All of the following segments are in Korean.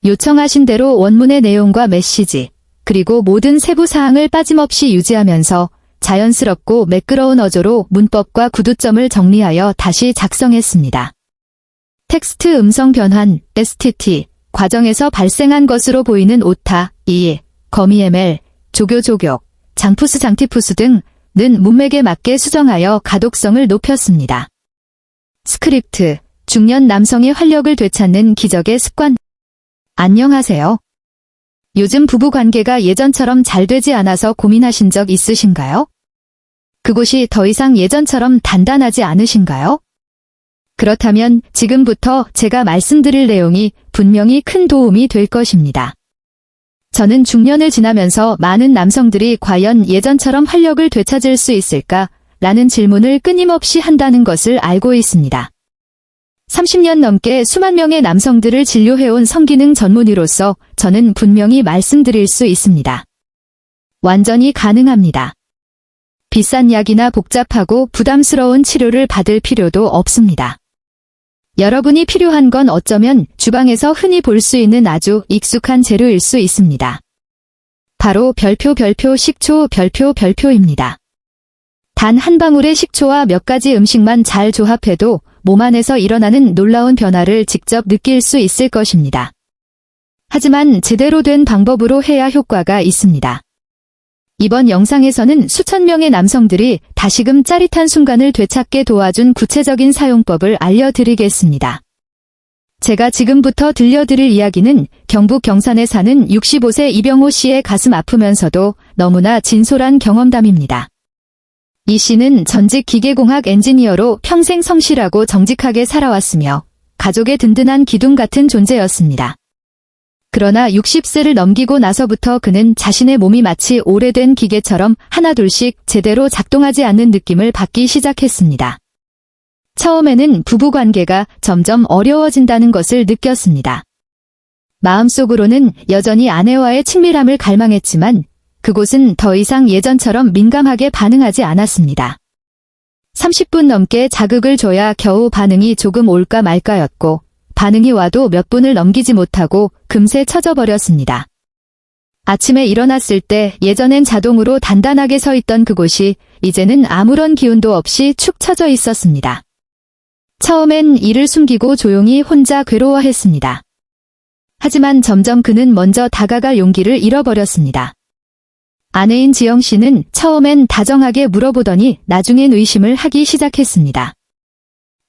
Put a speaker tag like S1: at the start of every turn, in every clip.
S1: 요청하신 대로 원문의 내용과 메시지, 그리고 모든 세부 사항을 빠짐없이 유지하면서 자연스럽고 매끄러운 어조로 문법과 구두점을 정리하여 다시 작성했습니다. 텍스트 음성 변환, STT, 과정에서 발생한 것으로 보이는 오타, 거미ML, 조교, 장푸스 장티푸스 등는 문맥에 맞게 수정하여 가독성을 높였습니다. 스크립트, 중년 남성의 활력을 되찾는 기적의 습관. 안녕하세요. 요즘 부부관계가 예전처럼 잘 되지 않아서 고민하신 적 있으신가요? 그곳이 더 이상 예전처럼 단단하지 않으신가요? 그렇다면 지금부터 제가 말씀드릴 내용이 분명히 큰 도움이 될 것입니다. 저는 중년을 지나면서 많은 남성들이 과연 예전처럼 활력을 되찾을 수 있을까? 라는 질문을 끊임없이 한다는 것을 알고 있습니다. 30년 넘게 수만 명의 남성들을 진료해온 성기능 전문의로서 저는 분명히 말씀드릴 수 있습니다. 완전히 가능합니다. 비싼 약이나 복잡하고 부담스러운 치료를 받을 필요도 없습니다. 여러분이 필요한 건 어쩌면 주방에서 흔히 볼 수 있는 아주 익숙한 재료일 수 있습니다. 바로 별표 식초 별표입니다. 단 한 방울의 식초와 몇 가지 음식만 잘 조합해도 몸 안에서 일어나는 놀라운 변화를 직접 느낄 수 있을 것입니다. 하지만 제대로 된 방법으로 해야 효과가 있습니다. 이번 영상에서는 수천 명의 남성들이 다시금 짜릿한 순간을 되찾게 도와준 구체적인 사용법을 알려드리겠습니다. 제가 지금부터 들려드릴 이야기는 경북 경산에 사는 65세 이병호 씨의 가슴 아프면서도 너무나 진솔한 경험담입니다. 이 씨는 전직 기계공학 엔지니어로 평생 성실하고 정직하게 살아왔으며 가족의 든든한 기둥 같은 존재였습니다. 그러나 60세를 넘기고 나서부터 그는 자신의 몸이 마치 오래된 기계처럼 하나둘씩 제대로 작동하지 않는 느낌을 받기 시작했습니다. 처음에는 부부관계가 점점 어려워진다는 것을 느꼈습니다. 마음속으로는 여전히 아내와의 친밀함을 갈망했지만 그곳은 더 이상 예전처럼 민감하게 반응하지 않았습니다. 30분 넘게 자극을 줘야 겨우 반응이 조금 올까 말까였고 반응이 와도 몇 분을 넘기지 못하고 금세 처져버렸습니다. 아침에 일어났을 때 예전엔 자동으로 단단하게 서 있던 그곳이 이제는 아무런 기운도 없이 축 처져 있었습니다. 처음엔 이를 숨기고 조용히 혼자 괴로워했습니다. 하지만 점점 그는 먼저 다가갈 용기를 잃어버렸습니다. 아내인 지영 씨는 처음엔 다정하게 물어보더니 나중엔 의심을 하기 시작했습니다.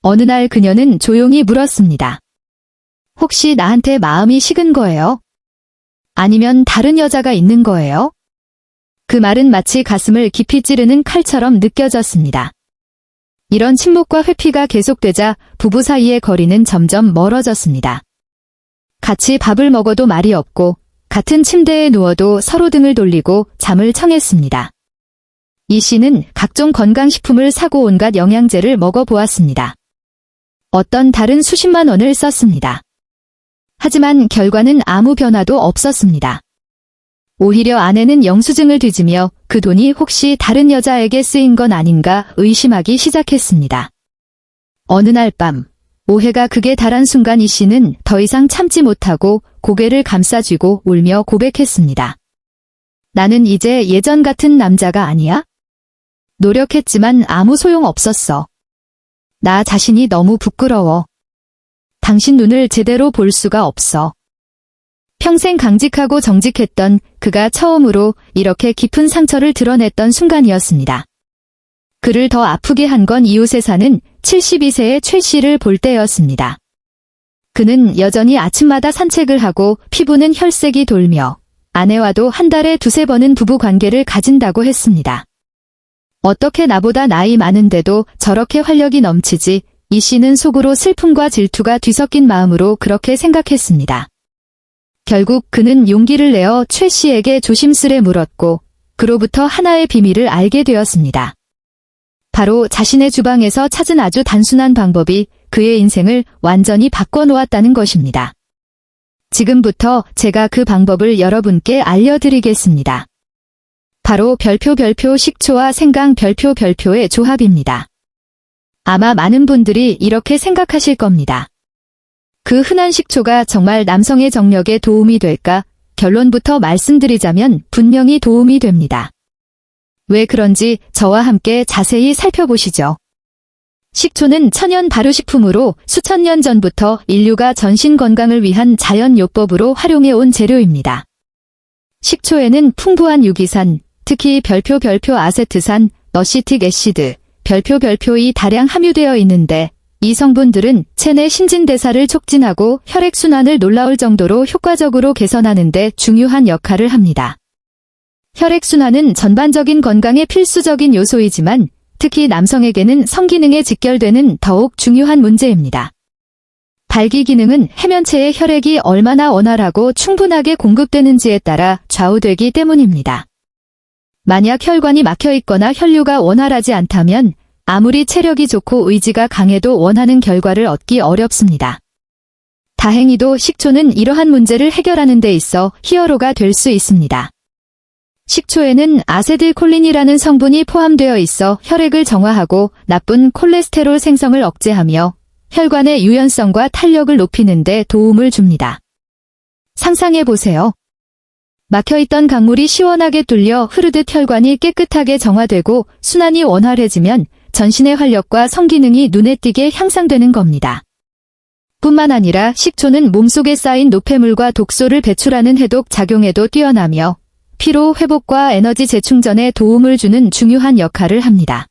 S1: 어느 날 그녀는 조용히 물었습니다. 혹시 나한테 마음이 식은 거예요? 아니면 다른 여자가 있는 거예요? 그 말은 마치 가슴을 깊이 찌르는 칼처럼 느껴졌습니다. 이런 침묵과 회피가 계속되자 부부 사이의 거리는 점점 멀어졌습니다. 같이 밥을 먹어도 말이 없고 같은 침대에 누워도 서로 등을 돌리고 잠을 청했습니다. 이 씨는 각종 건강식품을 사고 온갖 영양제를 먹어보았습니다. 어떤 달은 수십만 원을 썼습니다. 하지만 결과는 아무 변화도 없었습니다. 오히려 아내는 영수증을 뒤지며 그 돈이 혹시 다른 여자에게 쓰인 건 아닌가 의심하기 시작했습니다. 어느 날 밤, 오해가 극에 달한 순간 이 씨는 더 이상 참지 못하고 고개를 감싸쥐고 울며 고백했습니다. 나는 이제 예전 같은 남자가 아니야? 노력했지만 아무 소용 없었어. 나 자신이 너무 부끄러워. 당신 눈을 제대로 볼 수가 없어. 평생 강직하고 정직했던 그가 처음으로 이렇게 깊은 상처를 드러냈던 순간이었습니다. 그를 더 아프게 한 건 이웃에 사는 72세의 최 씨를 볼 때였습니다. 그는 여전히 아침마다 산책을 하고 피부는 혈색이 돌며 아내와도 한 달에 두세 번은 부부 관계를 가진다고 했습니다. 어떻게 나보다 나이 많은데도 저렇게 활력이 넘치지? 이 씨는 속으로 슬픔과 질투가 뒤섞인 마음으로 그렇게 생각했습니다. 결국 그는 용기를 내어 최 씨에게 조심스레 물었고 그로부터 하나의 비밀을 알게 되었습니다. 바로 자신의 주방에서 찾은 아주 단순한 방법이 그의 인생을 완전히 바꿔놓았다는 것입니다. 지금부터 제가 그 방법을 여러분께 알려드리겠습니다. 바로 별표 식초와 생강 별표의 조합입니다. 아마 많은 분들이 이렇게 생각하실 겁니다. 그 흔한 식초가 정말 남성의 정력에 도움이 될까? 결론부터 말씀드리자면 분명히 도움이 됩니다. 왜 그런지 저와 함께 자세히 살펴보시죠. 식초는 천연 발효식품으로 수천 년 전부터 인류가 전신 건강을 위한 자연요법으로 활용해온 재료입니다. 식초에는 풍부한 유기산, 특히 별표 아세트산, 너시틱 애시드, 별표이 다량 함유되어 있는데 이 성분들은 체내 신진대사를 촉진하고 혈액순환을 놀라울 정도로 효과적으로 개선하는 데 중요한 역할을 합니다. 혈액순환은 전반적인 건강에 필수적인 요소이지만 특히 남성에게는 성기능에 직결되는 더욱 중요한 문제입니다. 발기기능은 해면체의 혈액이 얼마나 원활하고 충분하게 공급되는지에 따라 좌우되기 때문입니다. 만약 혈관이 막혀 있거나 혈류가 원활하지 않다면 아무리 체력이 좋고 의지가 강해도 원하는 결과를 얻기 어렵습니다. 다행히도 식초는 이러한 문제를 해결하는 데 있어 히어로가 될 수 있습니다. 식초에는 아세틸콜린이라는 성분이 포함되어 있어 혈액을 정화하고 나쁜 콜레스테롤 생성을 억제하며 혈관의 유연성과 탄력을 높이는 데 도움을 줍니다. 상상해보세요. 막혀있던 강물이 시원하게 뚫려 흐르듯 혈관이 깨끗하게 정화되고 순환이 원활해지면 전신의 활력과 성기능이 눈에 띄게 향상되는 겁니다. 뿐만 아니라 식초는 몸속에 쌓인 노폐물과 독소를 배출하는 해독 작용에도 뛰어나며 피로 회복과 에너지 재충전에 도움을 주는 중요한 역할을 합니다.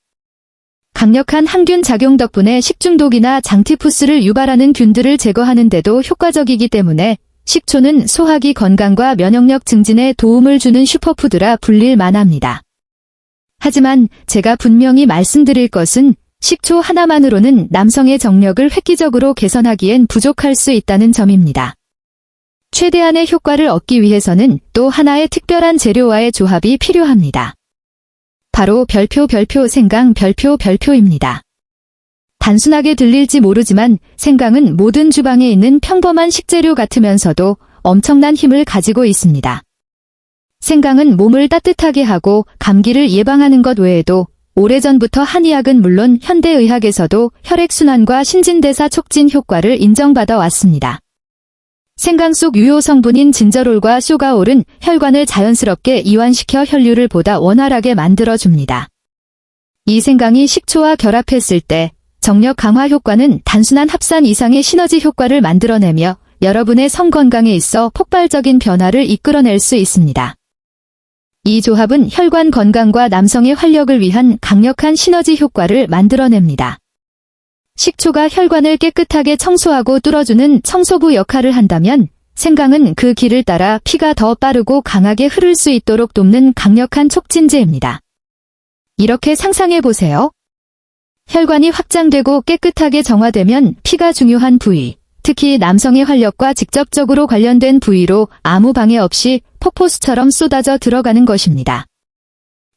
S1: 강력한 항균 작용 덕분에 식중독이나 장티푸스를 유발하는 균들을 제거하는 데도 효과적이기 때문에 식초는 소화기 건강과 면역력 증진에 도움을 주는 슈퍼푸드라 불릴 만합니다. 하지만 제가 분명히 말씀드릴 것은 식초 하나만으로는 남성의 정력을 획기적으로 개선하기엔 부족할 수 있다는 점입니다. 최대한의 효과를 얻기 위해서는 또 하나의 특별한 재료와의 조합이 필요합니다. 바로 별표 생강 별표입니다. 단순하게 들릴지 모르지만 생강은 모든 주방에 있는 평범한 식재료 같으면서도 엄청난 힘을 가지고 있습니다. 생강은 몸을 따뜻하게 하고 감기를 예방하는 것 외에도 오래전부터 한의학은 물론 현대의학에서도 혈액순환과 신진대사 촉진 효과를 인정받아 왔습니다. 생강 속 유효 성분인 진저롤과 쇼가올은 혈관을 자연스럽게 이완시켜 혈류를 보다 원활하게 만들어줍니다. 이 생강이 식초와 결합했을 때 정력 강화 효과는 단순한 합산 이상의 시너지 효과를 만들어내며 여러분의 성 건강에 있어 폭발적인 변화를 이끌어낼 수 있습니다. 이 조합은 혈관 건강과 남성의 활력을 위한 강력한 시너지 효과를 만들어냅니다. 식초가 혈관을 깨끗하게 청소하고 뚫어주는 청소부 역할을 한다면 생강은 그 길을 따라 피가 더 빠르고 강하게 흐를 수 있도록 돕는 강력한 촉진제입니다. 이렇게 상상해보세요. 혈관이 확장되고 깨끗하게 정화되면 피가 중요한 부위, 특히 남성의 활력과 직접적으로 관련된 부위로 아무 방해 없이 폭포수처럼 쏟아져 들어가는 것입니다.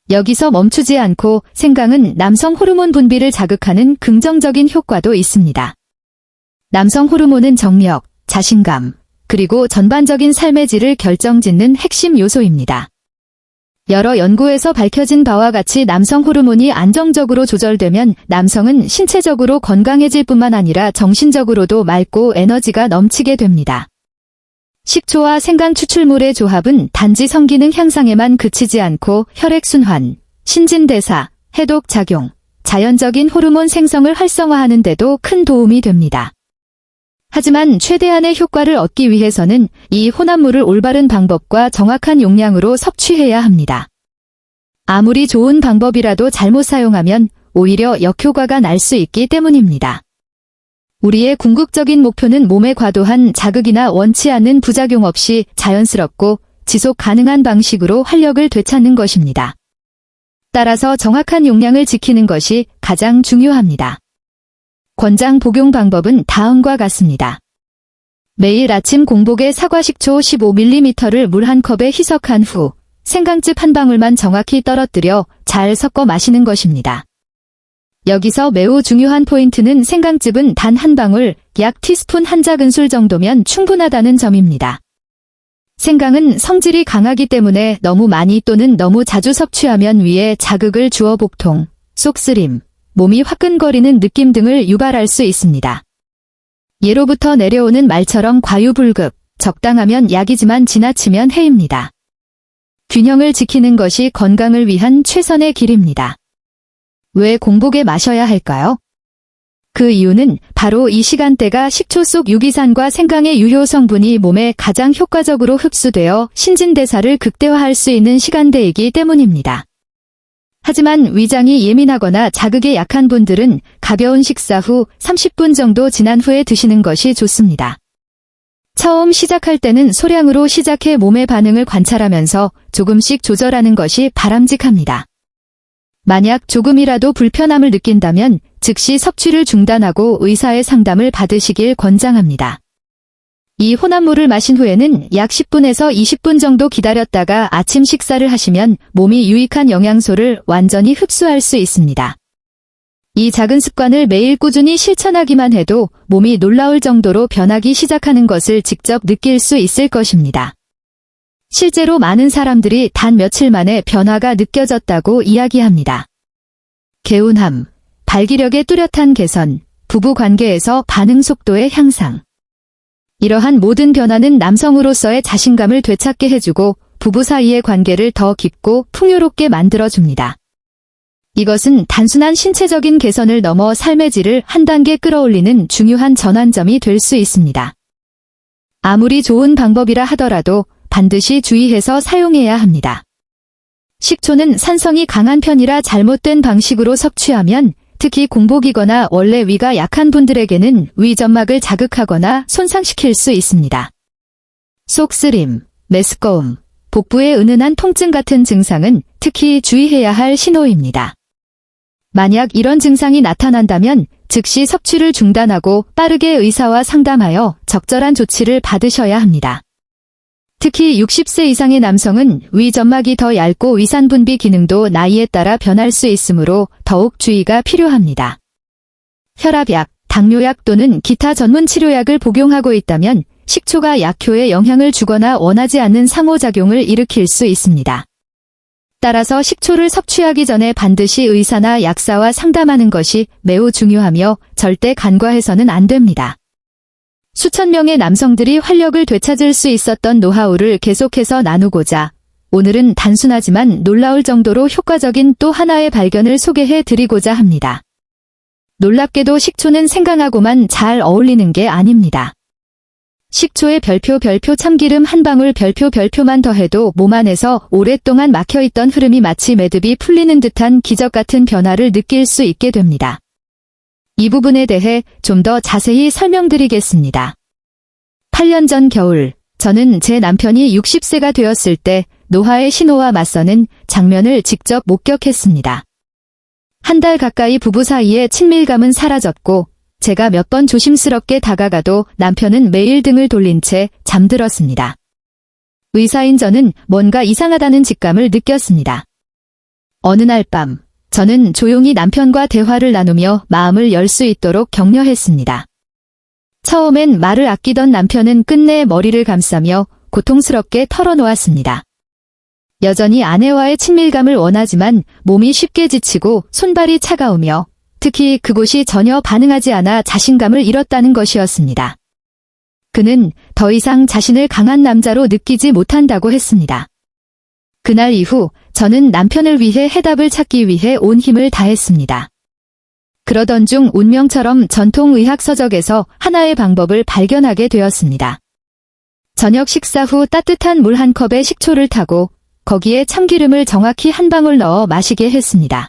S1: 여기서 멈추지 않고 생강은 남성 호르몬 분비를 자극하는 긍정적인 효과도 있습니다. 남성 호르몬은 정력, 자신감, 그리고 전반적인 삶의 질을 결정짓는 핵심 요소입니다. 여러 연구에서 밝혀진 바와 같이 남성 호르몬이 안정적으로 조절되면 남성은 신체적으로 건강해질 뿐만 아니라 정신적으로도 맑고 에너지가 넘치게 됩니다. 식초와 생강 추출물의 조합은 단지 성기능 향상에만 그치지 않고 혈액순환, 신진대사, 해독 작용, 자연적인 호르몬 생성을 활성화하는 데도 큰 도움이 됩니다. 하지만 최대한의 효과를 얻기 위해서는 이 혼합물을 올바른 방법과 정확한 용량으로 섭취해야 합니다. 아무리 좋은 방법이라도 잘못 사용하면 오히려 역효과가 날 수 있기 때문입니다. 우리의 궁극적인 목표는 몸에 과도한 자극이나 원치 않는 부작용 없이 자연스럽고 지속 가능한 방식으로 활력을 되찾는 것입니다. 따라서 정확한 용량을 지키는 것이 가장 중요합니다. 권장 복용 방법은 다음과 같습니다. 매일 아침 공복에 사과식초 15ml를 물 한 컵에 희석한 후 생강즙 한 방울만 정확히 떨어뜨려 잘 섞어 마시는 것입니다. 여기서 매우 중요한 포인트는 생강즙은 단 한 방울, 약 티스푼 한 작은술 정도면 충분하다는 점입니다. 생강은 성질이 강하기 때문에 너무 많이 또는 너무 자주 섭취하면 위에 자극을 주어 복통, 쏙쓰림, 몸이 화끈거리는 느낌 등을 유발할 수 있습니다. 예로부터 내려오는 말처럼 과유불급, 적당하면 약이지만 지나치면 해입니다. 균형을 지키는 것이 건강을 위한 최선의 길입니다. 왜 공복에 마셔야 할까요? 그 이유는 바로 이 시간대가 식초 속 유기산과 생강의 유효 성분이 몸에 가장 효과적으로 흡수되어 신진대사를 극대화할 수 있는 시간대이기 때문입니다. 하지만 위장이 예민하거나 자극에 약한 분들은 가벼운 식사 후 30분 정도 지난 후에 드시는 것이 좋습니다. 처음 시작할 때는 소량으로 시작해 몸의 반응을 관찰하면서 조금씩 조절하는 것이 바람직합니다. 만약 조금이라도 불편함을 느낀다면 즉시 섭취를 중단하고 의사의 상담을 받으시길 권장합니다. 이 혼합물을 마신 후에는 약 10분에서 20분 정도 기다렸다가 아침 식사를 하시면 몸이 유익한 영양소를 완전히 흡수할 수 있습니다. 이 작은 습관을 매일 꾸준히 실천하기만 해도 몸이 놀라울 정도로 변하기 시작하는 것을 직접 느낄 수 있을 것입니다. 실제로 많은 사람들이 단 며칠 만에 변화가 느껴졌다고 이야기합니다. 개운함, 발기력의 뚜렷한 개선, 부부 관계에서 반응 속도의 향상. 이러한 모든 변화는 남성으로서의 자신감을 되찾게 해주고 부부 사이의 관계를 더 깊고 풍요롭게 만들어줍니다. 이것은 단순한 신체적인 개선을 넘어 삶의 질을 한 단계 끌어올리는 중요한 전환점이 될 수 있습니다. 아무리 좋은 방법이라 하더라도 반드시 주의해서 사용해야 합니다. 식초는 산성이 강한 편이라 잘못된 방식으로 섭취하면 특히 공복이거나 원래 위가 약한 분들에게는 위점막을 자극하거나 손상시킬 수 있습니다. 속쓰림, 메스꺼움, 복부의 은은한 통증 같은 증상은 특히 주의해야 할 신호입니다. 만약 이런 증상이 나타난다면 즉시 섭취를 중단하고 빠르게 의사와 상담하여 적절한 조치를 받으셔야 합니다. 특히 60세 이상의 남성은 위점막이 더 얇고 위산분비 기능도 나이에 따라 변할 수 있으므로 더욱 주의가 필요합니다. 혈압약, 당뇨약 또는 기타 전문 치료약을 복용하고 있다면 식초가 약효에 영향을 주거나 원하지 않는 상호작용을 일으킬 수 있습니다. 따라서 식초를 섭취하기 전에 반드시 의사나 약사와 상담하는 것이 매우 중요하며 절대 간과해서는 안 됩니다. 수천 명의 남성들이 활력을 되찾을 수 있었던 노하우를 계속해서 나누고자 오늘은 단순하지만 놀라울 정도로 효과적인 또 하나의 발견을 소개해 드리고자 합니다. 놀랍게도 식초는 생강하고만 잘 어울리는 게 아닙니다. 식초에 별표 참기름 한 방울 별표만 더해도 몸 안에서 오랫동안 막혀있던 흐름이 마치 매듭이 풀리는 듯한 기적 같은 변화를 느낄 수 있게 됩니다. 이 부분에 대해 좀 더 자세히 설명드리겠습니다. 8년 전 겨울, 저는 제 남편이 60세가 되었을 때 노화의 신호와 맞서는 장면을 직접 목격했습니다. 한 달 가까이 부부 사이의 친밀감은 사라졌고 제가 몇 번 조심스럽게 다가가도 남편은 매일 등을 돌린 채 잠들었습니다. 의사인 저는 뭔가 이상하다는 직감을 느꼈습니다. 어느 날 밤, 저는 조용히 남편과 대화를 나누며 마음을 열 수 있도록 격려했습니다. 처음엔 말을 아끼던 남편은 끝내 머리를 감싸며 고통스럽게 털어놓았습니다. 여전히 아내와의 친밀감을 원하지만 몸이 쉽게 지치고 손발이 차가우며 특히 그곳이 전혀 반응하지 않아 자신감을 잃었다는 것이었습니다. 그는 더 이상 자신을 강한 남자로 느끼지 못한다고 했습니다. 그날 이후 저는 남편을 위해 해답을 찾기 위해 온 힘을 다했습니다. 그러던 중 운명처럼 전통의학 서적에서 하나의 방법을 발견하게 되었습니다. 저녁 식사 후 따뜻한 물 한 컵에 식초를 타고 거기에 참기름을 정확히 한 방울 넣어 마시게 했습니다.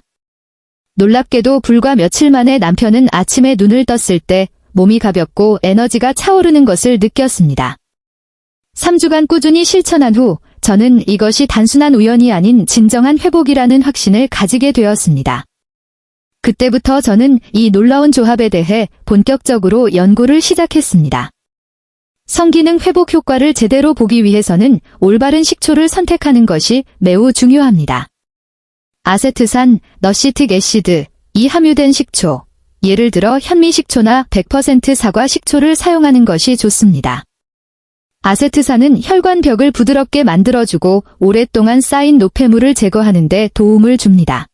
S1: 놀랍게도 불과 며칠 만에 남편은 아침에 눈을 떴을 때 몸이 가볍고 에너지가 차오르는 것을 느꼈습니다. 3주간 꾸준히 실천한 후 저는 이것이 단순한 우연이 아닌 진정한 회복이라는 확신을 가지게 되었습니다. 그때부터 저는 이 놀라운 조합에 대해 본격적으로 연구를 시작했습니다. 성기능 회복 효과를 제대로 보기 위해서는 올바른 식초를 선택하는 것이 매우 중요합니다. 아세트산, 너시틱 애시드, 이 함유된 식초, 예를 들어 현미식초나 100% 사과 식초를 사용하는 것이 좋습니다. 아세트산은 혈관벽을 부드럽게 만들어주고 오랫동안 쌓인 노폐물을 제거하는 데 도움을 줍니다.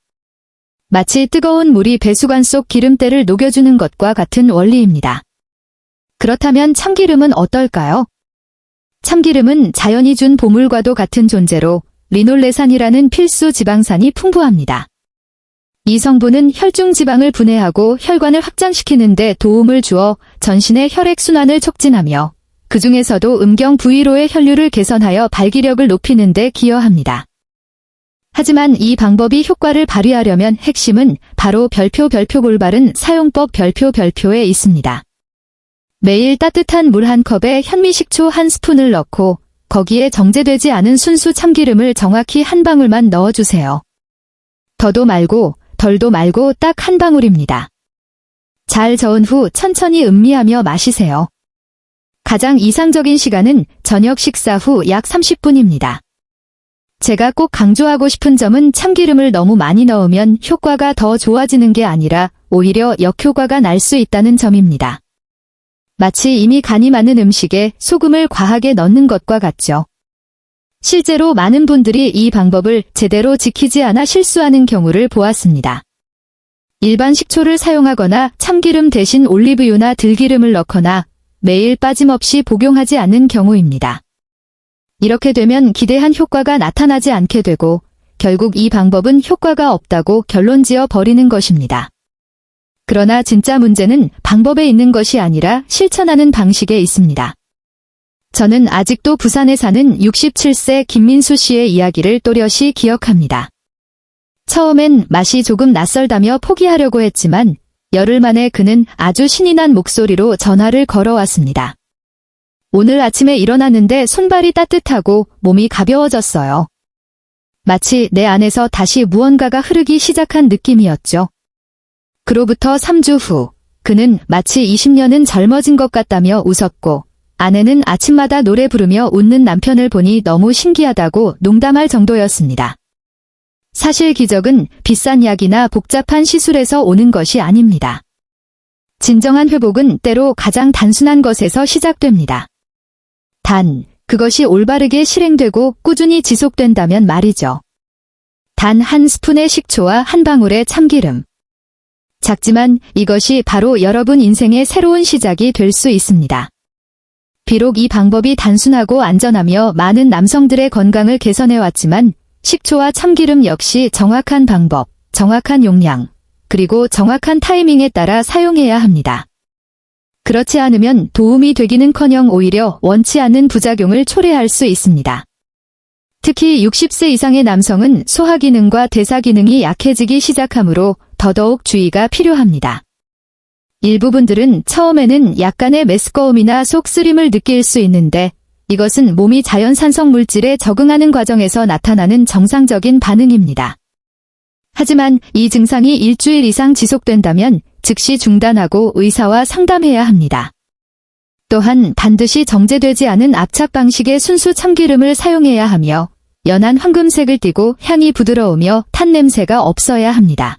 S1: 마치 뜨거운 물이 배수관 속 기름때를 녹여주는 것과 같은 원리입니다. 그렇다면 참기름은 어떨까요? 참기름은 자연이 준 보물과도 같은 존재로 리놀레산이라는 필수 지방산이 풍부합니다. 이 성분은 혈중 지방을 분해하고 혈관을 확장시키는 데 도움을 주어 전신의 혈액순환을 촉진하며 그 중에서도 음경 부위로의 혈류를 개선하여 발기력을 높이는 데 기여합니다. 하지만 이 방법이 효과를 발휘하려면 핵심은 바로 별표 올바른 사용법 별표에 있습니다. 매일 따뜻한 물 한 컵에 현미식초 한 스푼을 넣고 거기에 정제되지 않은 순수 참기름을 정확히 한 방울만 넣어주세요. 더도 말고 덜도 말고 딱 한 방울입니다. 잘 저은 후 천천히 음미하며 마시세요. 가장 이상적인 시간은 저녁 식사 후 약 30분입니다. 제가 꼭 강조하고 싶은 점은 참기름을 너무 많이 넣으면 효과가 더 좋아지는 게 아니라 오히려 역효과가 날 수 있다는 점입니다. 마치 이미 간이 많은 음식에 소금을 과하게 넣는 것과 같죠. 실제로 많은 분들이 이 방법을 제대로 지키지 않아 실수하는 경우를 보았습니다. 일반 식초를 사용하거나 참기름 대신 올리브유나 들기름을 넣거나 매일 빠짐없이 복용하지 않는 경우입니다. 이렇게 되면 기대한 효과가 나타나지 않게 되고 결국 이 방법은 효과가 없다고 결론지어 버리는 것입니다. 그러나 진짜 문제는 방법에 있는 것이 아니라 실천하는 방식에 있습니다. 저는 아직도 부산에 사는 67세 김민수 씨의 이야기를 또렷이 기억합니다. 처음엔 맛이 조금 낯설다며 포기하려고 했지만 열흘 만에 그는 아주 신이 난 목소리로 전화를 걸어왔습니다. 오늘 아침에 일어났는데 손발이 따뜻하고 몸이 가벼워졌어요. 마치 내 안에서 다시 무언가가 흐르기 시작한 느낌이었죠. 그로부터 3주 후 그는 마치 20년은 젊어진 것 같다며 웃었고 아내는 아침마다 노래 부르며 웃는 남편을 보니 너무 신기하다고 농담할 정도였습니다. 사실 기적은 비싼 약이나 복잡한 시술에서 오는 것이 아닙니다. 진정한 회복은 때로 가장 단순한 것에서 시작됩니다. 단, 그것이 올바르게 실행되고 꾸준히 지속된다면 말이죠. 단 한 스푼의 식초와 한 방울의 참기름. 작지만 이것이 바로 여러분 인생의 새로운 시작이 될 수 있습니다. 비록 이 방법이 단순하고 안전하며 많은 남성들의 건강을 개선해왔지만 식초와 참기름 역시 정확한 방법, 정확한 용량, 그리고 정확한 타이밍에 따라 사용해야 합니다. 그렇지 않으면 도움이 되기는커녕 오히려 원치 않는 부작용을 초래할 수 있습니다. 특히 60세 이상의 남성은 소화기능과 대사기능이 약해지기 시작하므로 더더욱 주의가 필요합니다. 일부분들은 처음에는 약간의 메스꺼움이나 속 쓰림을 느낄 수 있는데 이것은 몸이 자연산성 물질에 적응하는 과정에서 나타나는 정상적인 반응입니다. 하지만 이 증상이 일주일 이상 지속된다면 즉시 중단하고 의사와 상담해야 합니다. 또한 반드시 정제되지 않은 압착 방식의 순수 참기름을 사용해야 하며 연한 황금색을 띠고 향이 부드러우며 탄 냄새가 없어야 합니다.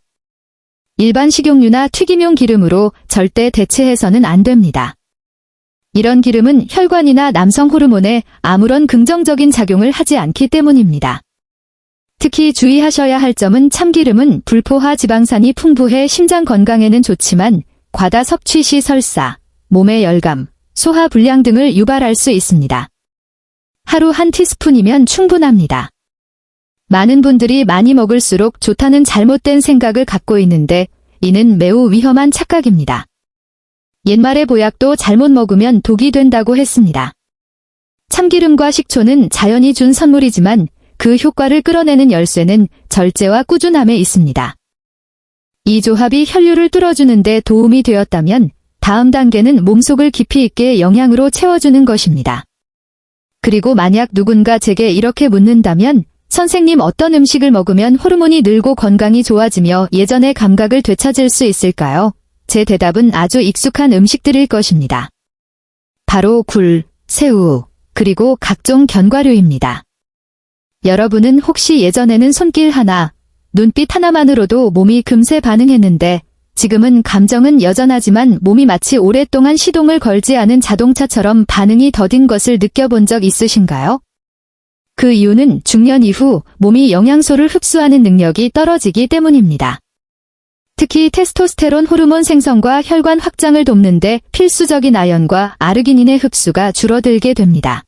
S1: 일반 식용유나 튀김용 기름으로 절대 대체해서는 안 됩니다. 이런 기름은 혈관이나 남성 호르몬에 아무런 긍정적인 작용을 하지 않기 때문입니다. 특히 주의하셔야 할 점은 참기름은 불포화 지방산이 풍부해 심장 건강에는 좋지만 과다 섭취 시 설사, 몸의 열감, 소화 불량 등을 유발할 수 있습니다. 하루 한 티스푼이면 충분합니다. 많은 분들이 많이 먹을수록 좋다는 잘못된 생각을 갖고 있는데 이는 매우 위험한 착각입니다. 옛말의 보약도 잘못 먹으면 독이 된다고 했습니다. 참기름과 식초는 자연이 준 선물이지만 그 효과를 끌어내는 열쇠는 절제와 꾸준함에 있습니다. 이 조합이 혈류를 뚫어주는 데 도움이 되었다면 다음 단계는 몸속을 깊이 있게 영양으로 채워주는 것입니다. 그리고 만약 누군가 제게 이렇게 묻는다면 선생님 어떤 음식을 먹으면 호르몬이 늘고 건강이 좋아지며 예전의 감각을 되찾을 수 있을까요? 제 대답은 아주 익숙한 음식들일 것입니다. 바로 굴, 새우, 그리고 각종 견과류입니다. 여러분은 혹시 예전에는 손길 하나, 눈빛 하나만으로도 몸이 금세 반응했는데 지금은 감정은 여전하지만 몸이 마치 오랫동안 시동을 걸지 않은 자동차처럼 반응이 더딘 것을 느껴본 적 있으신가요? 그 이유는 중년 이후 몸이 영양소를 흡수하는 능력이 떨어지기 때문입니다. 특히 테스토스테론 호르몬 생성과 혈관 확장을 돕는데 필수적인 아연과 아르기닌의 흡수가 줄어들게 됩니다.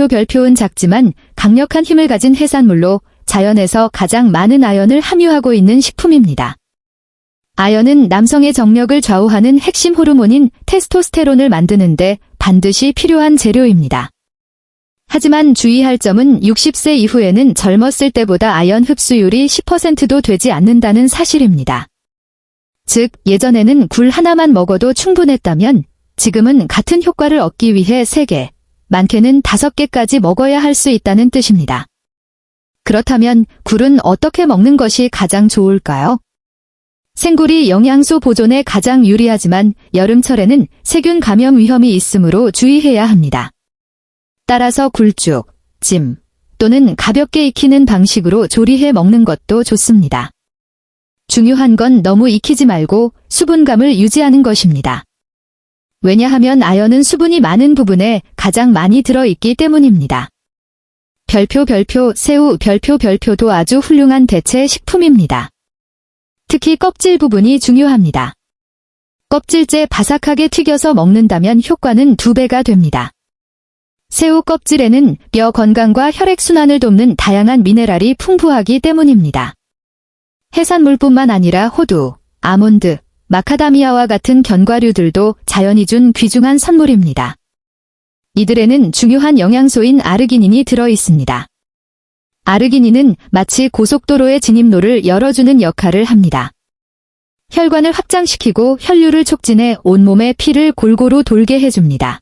S1: 별표은 작지만 강력한 힘을 가진 해산물로 자연에서 가장 많은 아연을 함유하고 있는 식품입니다. 아연은 남성의 정력을 좌우하는 핵심 호르몬인 테스토스테론을 만드는데 반드시 필요한 재료입니다. 하지만 주의할 점은 60세 이후에는 젊었을 때보다 아연 흡수율이 10%도 되지 않는다는 사실입니다. 즉, 예전에는 굴 하나만 먹어도 충분했다면 지금은 같은 효과를 얻기 위해 3개, 많게는 5개까지 먹어야 할 수 있다는 뜻입니다. 그렇다면 굴은 어떻게 먹는 것이 가장 좋을까요? 생굴이 영양소 보존에 가장 유리하지만 여름철에는 세균 감염 위험이 있으므로 주의해야 합니다. 따라서 굴죽, 찜 또는 가볍게 익히는 방식으로 조리해 먹는 것도 좋습니다. 중요한 건 너무 익히지 말고 수분감을 유지하는 것입니다. 왜냐하면 아연은 수분이 많은 부분에 가장 많이 들어있기 때문입니다. 새우도 아주 훌륭한 대체 식품입니다. 특히 껍질 부분이 중요합니다. 껍질째 바삭하게 튀겨서 먹는다면 효과는 2배가 됩니다. 새우 껍질에는 뼈 건강과 혈액순환을 돕는 다양한 미네랄이 풍부하기 때문입니다. 해산물뿐만 아니라 호두, 아몬드, 마카다미아와 같은 견과류들도 자연이 준 귀중한 선물입니다. 이들에는 중요한 영양소인 아르기닌이 들어있습니다. 아르기닌은 마치 고속도로의 진입로를 열어주는 역할을 합니다. 혈관을 확장시키고 혈류를 촉진해 온몸의 피를 골고루 돌게 해줍니다.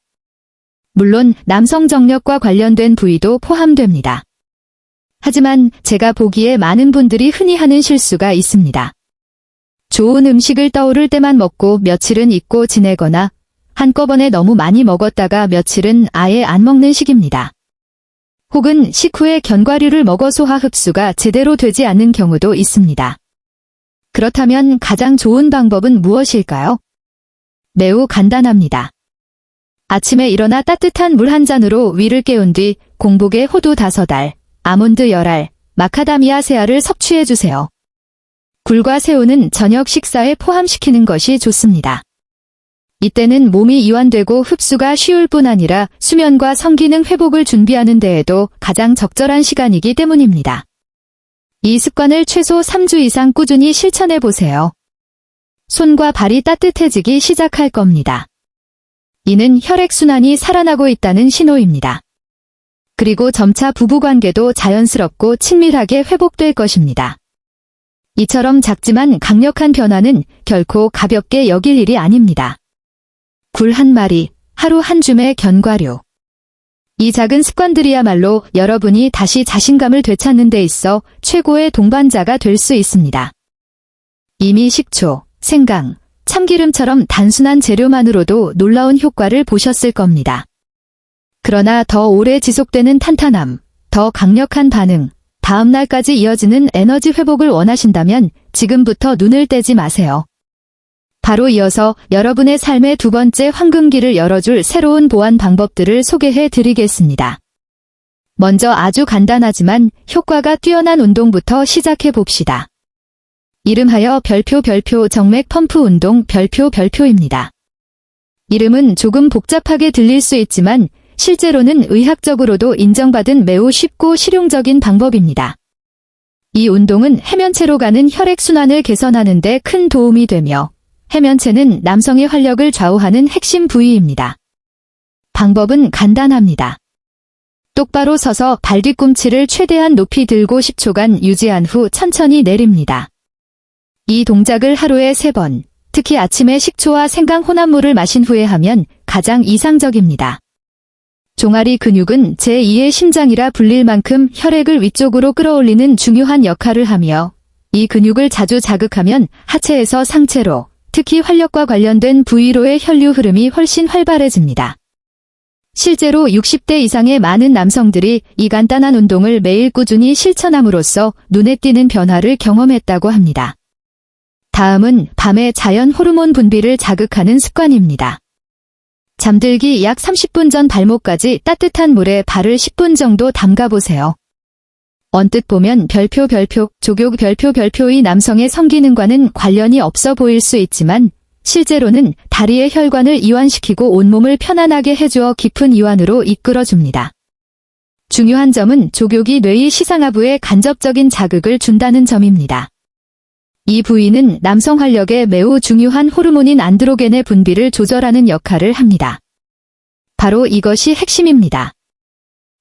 S1: 물론 남성 정력과 관련된 부위도 포함됩니다. 하지만 제가 보기에 많은 분들이 흔히 하는 실수가 있습니다. 좋은 음식을 떠오를 때만 먹고 며칠은 잊고 지내거나 한꺼번에 너무 많이 먹었다가 며칠은 아예 안 먹는 식입니다. 혹은 식후에 견과류를 먹어 소화 흡수가 제대로 되지 않는 경우도 있습니다. 그렇다면 가장 좋은 방법은 무엇일까요? 매우 간단합니다. 아침에 일어나 따뜻한 물 한 잔으로 위를 깨운 뒤 공복에 호두 5알, 아몬드 10알, 마카다미아 3알을 섭취해주세요. 굴과 새우는 저녁 식사에 포함시키는 것이 좋습니다. 이때는 몸이 이완되고 흡수가 쉬울 뿐 아니라 수면과 성기능 회복을 준비하는 데에도 가장 적절한 시간이기 때문입니다. 이 습관을 최소 3주 이상 꾸준히 실천해보세요. 손과 발이 따뜻해지기 시작할 겁니다. 이는 혈액순환이 살아나고 있다는 신호입니다. 그리고 점차 부부관계도 자연스럽고 친밀하게 회복될 것입니다. 이처럼 작지만 강력한 변화는 결코 가볍게 여길 일이 아닙니다. 굴 한 마리, 하루 한 줌의 견과류. 이 작은 습관들이야말로 여러분이 다시 자신감을 되찾는 데 있어 최고의 동반자가 될 수 있습니다. 이미 식초, 생강, 참기름처럼 단순한 재료만으로도 놀라운 효과를 보셨을 겁니다. 그러나 더 오래 지속되는 탄탄함, 더 강력한 반응, 다음 날까지 이어지는 에너지 회복을 원하신다면 지금부터 눈을 떼지 마세요. 바로 이어서 여러분의 삶의 2번째 황금기를 열어줄 새로운 보완 방법들을 소개해 드리겠습니다. 먼저 아주 간단하지만 효과가 뛰어난 운동부터 시작해 봅시다. 이름하여 정맥 펌프 운동 별표입니다. 이름은 조금 복잡하게 들릴 수 있지만 실제로는 의학적으로도 인정받은 매우 쉽고 실용적인 방법입니다. 이 운동은 해면체로 가는 혈액순환을 개선하는 데 큰 도움이 되며 해면체는 남성의 활력을 좌우하는 핵심 부위입니다. 방법은 간단합니다. 똑바로 서서 발 뒤꿈치를 최대한 높이 들고 10초간 유지한 후 천천히 내립니다. 이 동작을 하루에 3번, 특히 아침에 식초와 생강 혼합물을 마신 후에 하면 가장 이상적입니다. 종아리 근육은 제2의 심장이라 불릴 만큼 혈액을 위쪽으로 끌어올리는 중요한 역할을 하며 이 근육을 자주 자극하면 하체에서 상체로, 특히 활력과 관련된 부위로의 혈류 흐름이 훨씬 활발해집니다. 실제로 60대 이상의 많은 남성들이 이 간단한 운동을 매일 꾸준히 실천함으로써 눈에 띄는 변화를 경험했다고 합니다. 다음은 밤에 자연 호르몬 분비를 자극하는 습관입니다. 잠들기 약 30분 전 발목까지 따뜻한 물에 발을 10분 정도 담가보세요. 언뜻 보면 별표, 족욕 별표의 남성의 성기능과는 관련이 없어 보일 수 있지만 실제로는 다리의 혈관을 이완시키고 온몸을 편안하게 해주어 깊은 이완으로 이끌어줍니다. 중요한 점은 족욕이 뇌의 시상하부에 간접적인 자극을 준다는 점입니다. 이 부위는 남성 활력에 매우 중요한 호르몬인 안드로겐의 분비를 조절하는 역할을 합니다. 바로 이것이 핵심입니다.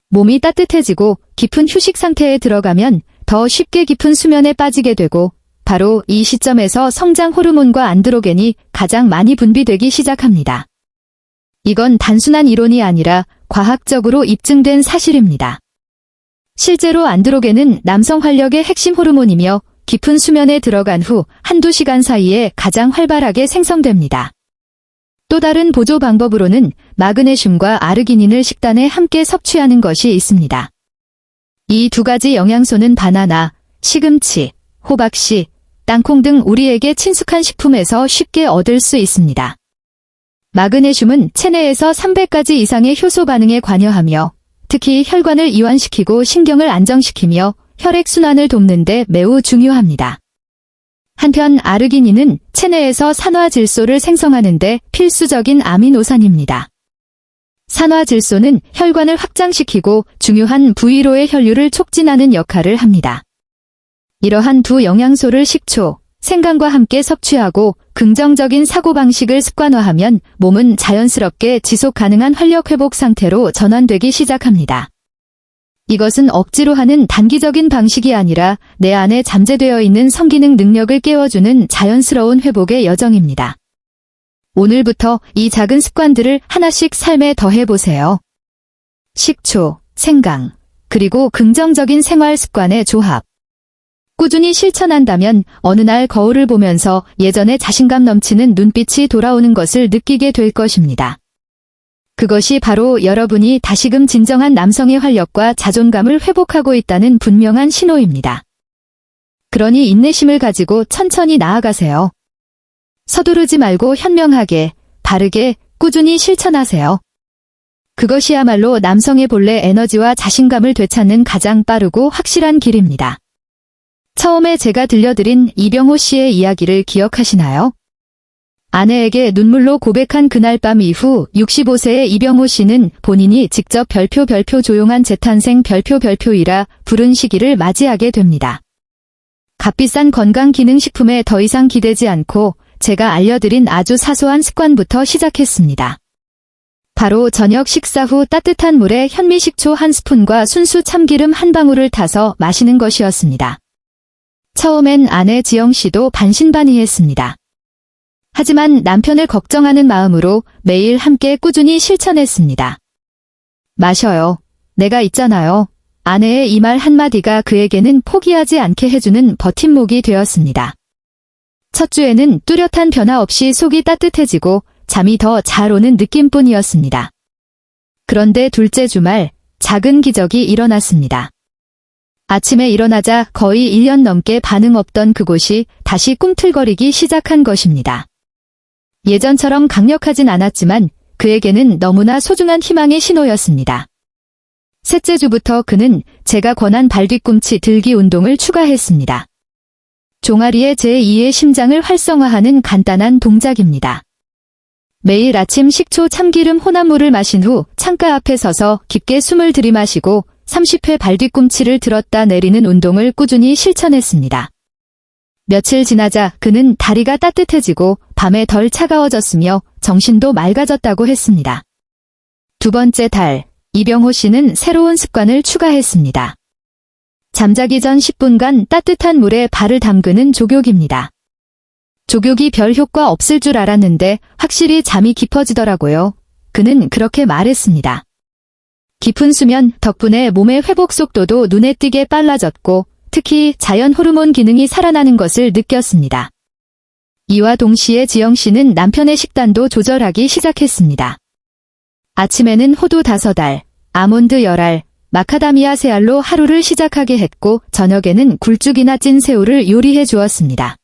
S1: 몸이 따뜻해지고 깊은 휴식 상태에 들어가면 더 쉽게 깊은 수면에 빠지게 되고 바로 이 시점에서 성장 호르몬과 안드로겐이 가장 많이 분비되기 시작합니다. 이건 단순한 이론이 아니라 과학적으로 입증된 사실입니다. 실제로 안드로겐은 남성 활력의 핵심 호르몬이며 깊은 수면에 들어간 후 한두 시간 사이에 가장 활발하게 생성됩니다. 또 다른 보조 방법으로는 마그네슘과 아르기닌을 식단에 함께 섭취하는 것이 있습니다. 이 두 가지 영양소는 바나나, 시금치, 호박씨, 땅콩 등 우리에게 친숙한 식품에서 쉽게 얻을 수 있습니다. 마그네슘은 체내에서 300가지 이상의 효소 반응에 관여하며 특히 혈관을 이완시키고 신경을 안정시키며 혈액순환을 돕는 데 매우 중요합니다. 한편 아르기닌은 체내에서 산화질소를 생성하는 데 필수적인 아미노산입니다. 산화질소는 혈관을 확장시키고 중요한 부위로의 혈류를 촉진하는 역할을 합니다. 이러한 두 영양소를 식초, 생강과 함께 섭취하고 긍정적인 사고방식을 습관화하면 몸은 자연스럽게 지속 가능한 활력 회복 상태로 전환되기 시작합니다. 이것은 억지로 하는 단기적인 방식이 아니라 내 안에 잠재되어 있는 성기능 능력을 깨워주는 자연스러운 회복의 여정입니다. 오늘부터 이 작은 습관들을 하나씩 삶에 더해보세요. 식초, 생강, 그리고 긍정적인 생활 습관의 조합. 꾸준히 실천한다면 어느 날 거울을 보면서 예전에 자신감 넘치는 눈빛이 돌아오는 것을 느끼게 될 것입니다. 그것이 바로 여러분이 다시금 진정한 남성의 활력과 자존감을 회복하고 있다는 분명한 신호입니다. 그러니 인내심을 가지고 천천히 나아가세요. 서두르지 말고 현명하게, 바르게, 꾸준히 실천하세요. 그것이야말로 남성의 본래 에너지와 자신감을 되찾는 가장 빠르고 확실한 길입니다. 처음에 제가 들려드린 이병호 씨의 이야기를 기억하시나요? 아내에게 눈물로 고백한 그날 밤 이후 65세의 이병호 씨는 본인이 직접 별표 조용한 재탄생 별표이라 부른 시기를 맞이하게 됩니다. 값비싼 건강기능식품에 더 이상 기대지 않고 제가 알려드린 아주 사소한 습관부터 시작했습니다. 바로 저녁 식사 후 따뜻한 물에 현미식초 1스푼과 순수 참기름 1방울을 타서 마시는 것이었습니다. 처음엔 아내 지영씨도 반신반의했습니다. 하지만 남편을 걱정하는 마음으로 매일 함께 꾸준히 실천했습니다. 마셔요. 내가 있잖아요. 아내의 이 말 한마디가 그에게는 포기하지 않게 해주는 버팀목이 되었습니다. 첫 주에는 뚜렷한 변화 없이 속이 따뜻해지고 잠이 더 잘 오는 느낌뿐이었습니다. 그런데 둘째 주말 작은 기적이 일어났습니다. 아침에 일어나자 거의 1년 넘게 반응 없던 그곳이 다시 꿈틀거리기 시작한 것입니다. 예전처럼 강력하진 않았지만 그에게는 너무나 소중한 희망의 신호였습니다. 셋째 주부터 그는 제가 권한 발뒤꿈치 들기 운동을 추가했습니다. 종아리의 제2의 심장을 활성화하는 간단한 동작입니다. 매일 아침 식초 참기름 혼합물을 마신 후 창가 앞에 서서 깊게 숨을 들이마시고 30회 발뒤꿈치를 들었다 내리는 운동을 꾸준히 실천했습니다. 며칠 지나자 그는 다리가 따뜻해지고 밤에 덜 차가워졌으며 정신도 맑아졌다고 했습니다. 두 번째 달, 이병호 씨는 새로운 습관을 추가했습니다. 잠자기 전 10분간 따뜻한 물에 발을 담그는 족욕입니다. 족욕이 별 효과 없을 줄 알았는데 확실히 잠이 깊어지더라고요. 그는 그렇게 말했습니다. 깊은 수면 덕분에 몸의 회복 속도도 눈에 띄게 빨라졌고 특히 자연 호르몬 기능이 살아나는 것을 느꼈습니다. 이와 동시에 지영 씨는 남편의 식단도 조절하기 시작했습니다. 아침에는 호두 5알, 아몬드 10알, 마카다미아 3알로 하루를 시작하게 했고 저녁에는 굴죽이나 찐 새우를 요리해 주었습니다.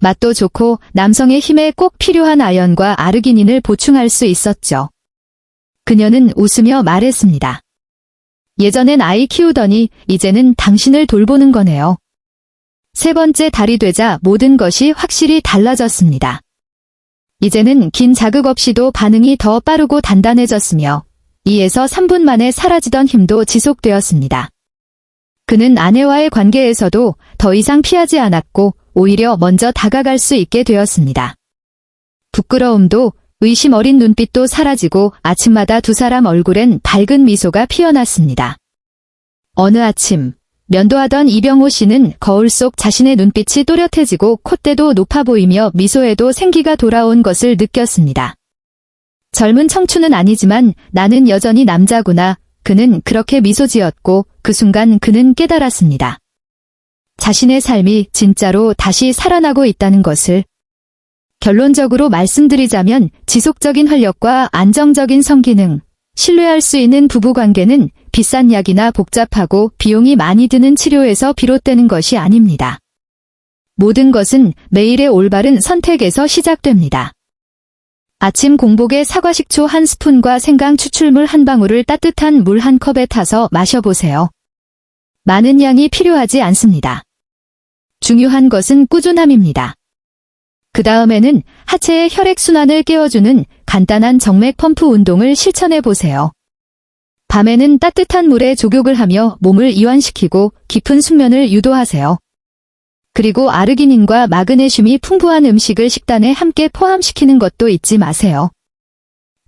S1: 맛도 좋고 남성의 힘에 꼭 필요한 아연과 아르기닌을 보충할 수 있었죠. 그녀는 웃으며 말했습니다. 예전엔 아이 키우더니 이제는 당신을 돌보는 거네요. 세 번째 달이 되자 모든 것이 확실히 달라졌습니다. 이제는 긴 자극 없이도 반응이 더 빠르고 단단해졌으며 2에서 3분 만에 사라지던 힘도 지속되었습니다. 그는 아내와의 관계에서도 더 이상 피하지 않았고 오히려 먼저 다가갈 수 있게 되었습니다. 부끄러움도 의심 어린 눈빛도 사라지고 아침마다 두 사람 얼굴엔 밝은 미소가 피어났습니다. 어느 아침 면도하던 이병호 씨는 거울 속 자신의 눈빛이 또렷해지고 콧대도 높아 보이며 미소에도 생기가 돌아온 것을 느꼈습니다. 젊은 청춘은 아니지만 나는 여전히 남자구나. 그는 그렇게 미소 지었고 그 순간 그는 깨달았습니다. 자신의 삶이 진짜로 다시 살아나고 있다는 것을. 결론적으로 말씀드리자면 지속적인 활력과 안정적인 성기능, 신뢰할 수 있는 부부관계는 비싼 약이나 복잡하고 비용이 많이 드는 치료에서 비롯되는 것이 아닙니다. 모든 것은 매일의 올바른 선택에서 시작됩니다. 아침 공복에 사과식초 한 스푼과 생강 추출물 한 방울을 따뜻한 물 한 컵에 타서 마셔보세요. 많은 양이 필요하지 않습니다. 중요한 것은 꾸준함입니다. 그 다음에는 하체의 혈액순환을 깨워주는 간단한 정맥 펌프 운동을 실천해 보세요. 밤에는 따뜻한 물에 족욕을 하며 몸을 이완시키고 깊은 숙면을 유도하세요. 그리고 아르기닌과 마그네슘이 풍부한 음식을 식단에 함께 포함시키는 것도 잊지 마세요.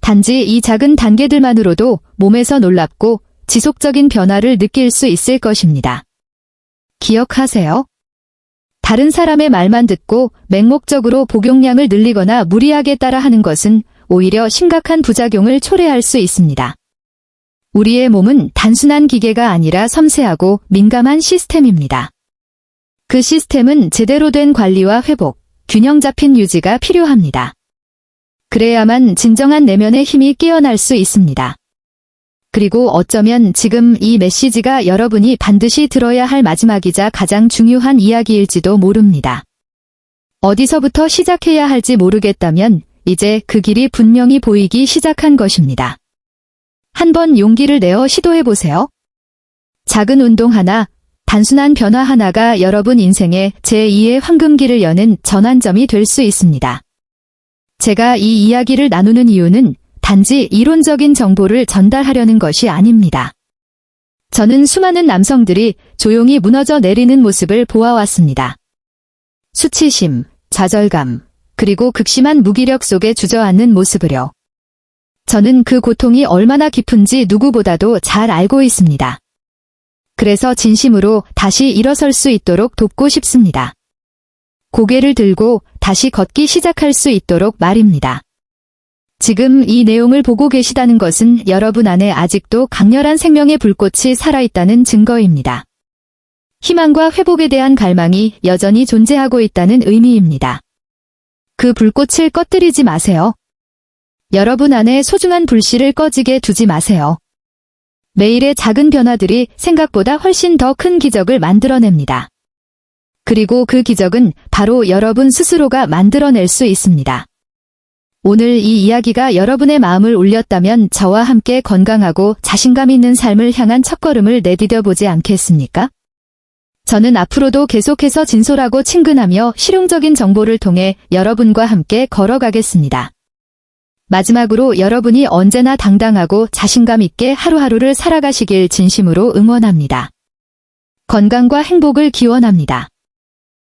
S1: 단지 이 작은 단계들만으로도 몸에서 놀랍고 지속적인 변화를 느낄 수 있을 것입니다. 기억하세요. 다른 사람의 말만 듣고 맹목적으로 복용량을 늘리거나 무리하게 따라하는 것은 오히려 심각한 부작용을 초래할 수 있습니다. 우리의 몸은 단순한 기계가 아니라 섬세하고 민감한 시스템입니다. 그 시스템은 제대로 된 관리와 회복, 균형 잡힌 유지가 필요합니다. 그래야만 진정한 내면의 힘이 깨어날 수 있습니다. 그리고 어쩌면 지금 이 메시지가 여러분이 반드시 들어야 할 마지막이자 가장 중요한 이야기일지도 모릅니다. 어디서부터 시작해야 할지 모르겠다면 이제 그 길이 분명히 보이기 시작한 것입니다. 한번 용기를 내어 시도해보세요. 작은 운동 하나, 단순한 변화 하나가 여러분 인생의 제2의 황금기를 여는 전환점이 될 수 있습니다. 제가 이 이야기를 나누는 이유는 단지 이론적인 정보를 전달하려는 것이 아닙니다. 저는 수많은 남성들이 조용히 무너져 내리는 모습을 보아왔습니다. 수치심, 좌절감, 그리고 극심한 무기력 속에 주저앉는 모습을요. 저는 그 고통이 얼마나 깊은지 누구보다도 잘 알고 있습니다. 그래서 진심으로 다시 일어설 수 있도록 돕고 싶습니다. 고개를 들고 다시 걷기 시작할 수 있도록 말입니다. 지금 이 내용을 보고 계시다는 것은 여러분 안에 아직도 강렬한 생명의 불꽃이 살아있다는 증거입니다. 희망과 회복에 대한 갈망이 여전히 존재하고 있다는 의미입니다. 그 불꽃을 꺼뜨리지 마세요. 여러분 안에 소중한 불씨를 꺼지게 두지 마세요. 매일의 작은 변화들이 생각보다 훨씬 더 큰 기적을 만들어냅니다. 그리고 그 기적은 바로 여러분 스스로가 만들어낼 수 있습니다. 오늘 이 이야기가 여러분의 마음을 울렸다면 저와 함께 건강하고 자신감 있는 삶을 향한 첫걸음을 내디뎌 보지 않겠습니까? 저는 앞으로도 계속해서 진솔하고 친근하며 실용적인 정보를 통해 여러분과 함께 걸어가겠습니다. 마지막으로 여러분이 언제나 당당하고 자신감 있게 하루하루를 살아가시길 진심으로 응원합니다. 건강과 행복을 기원합니다.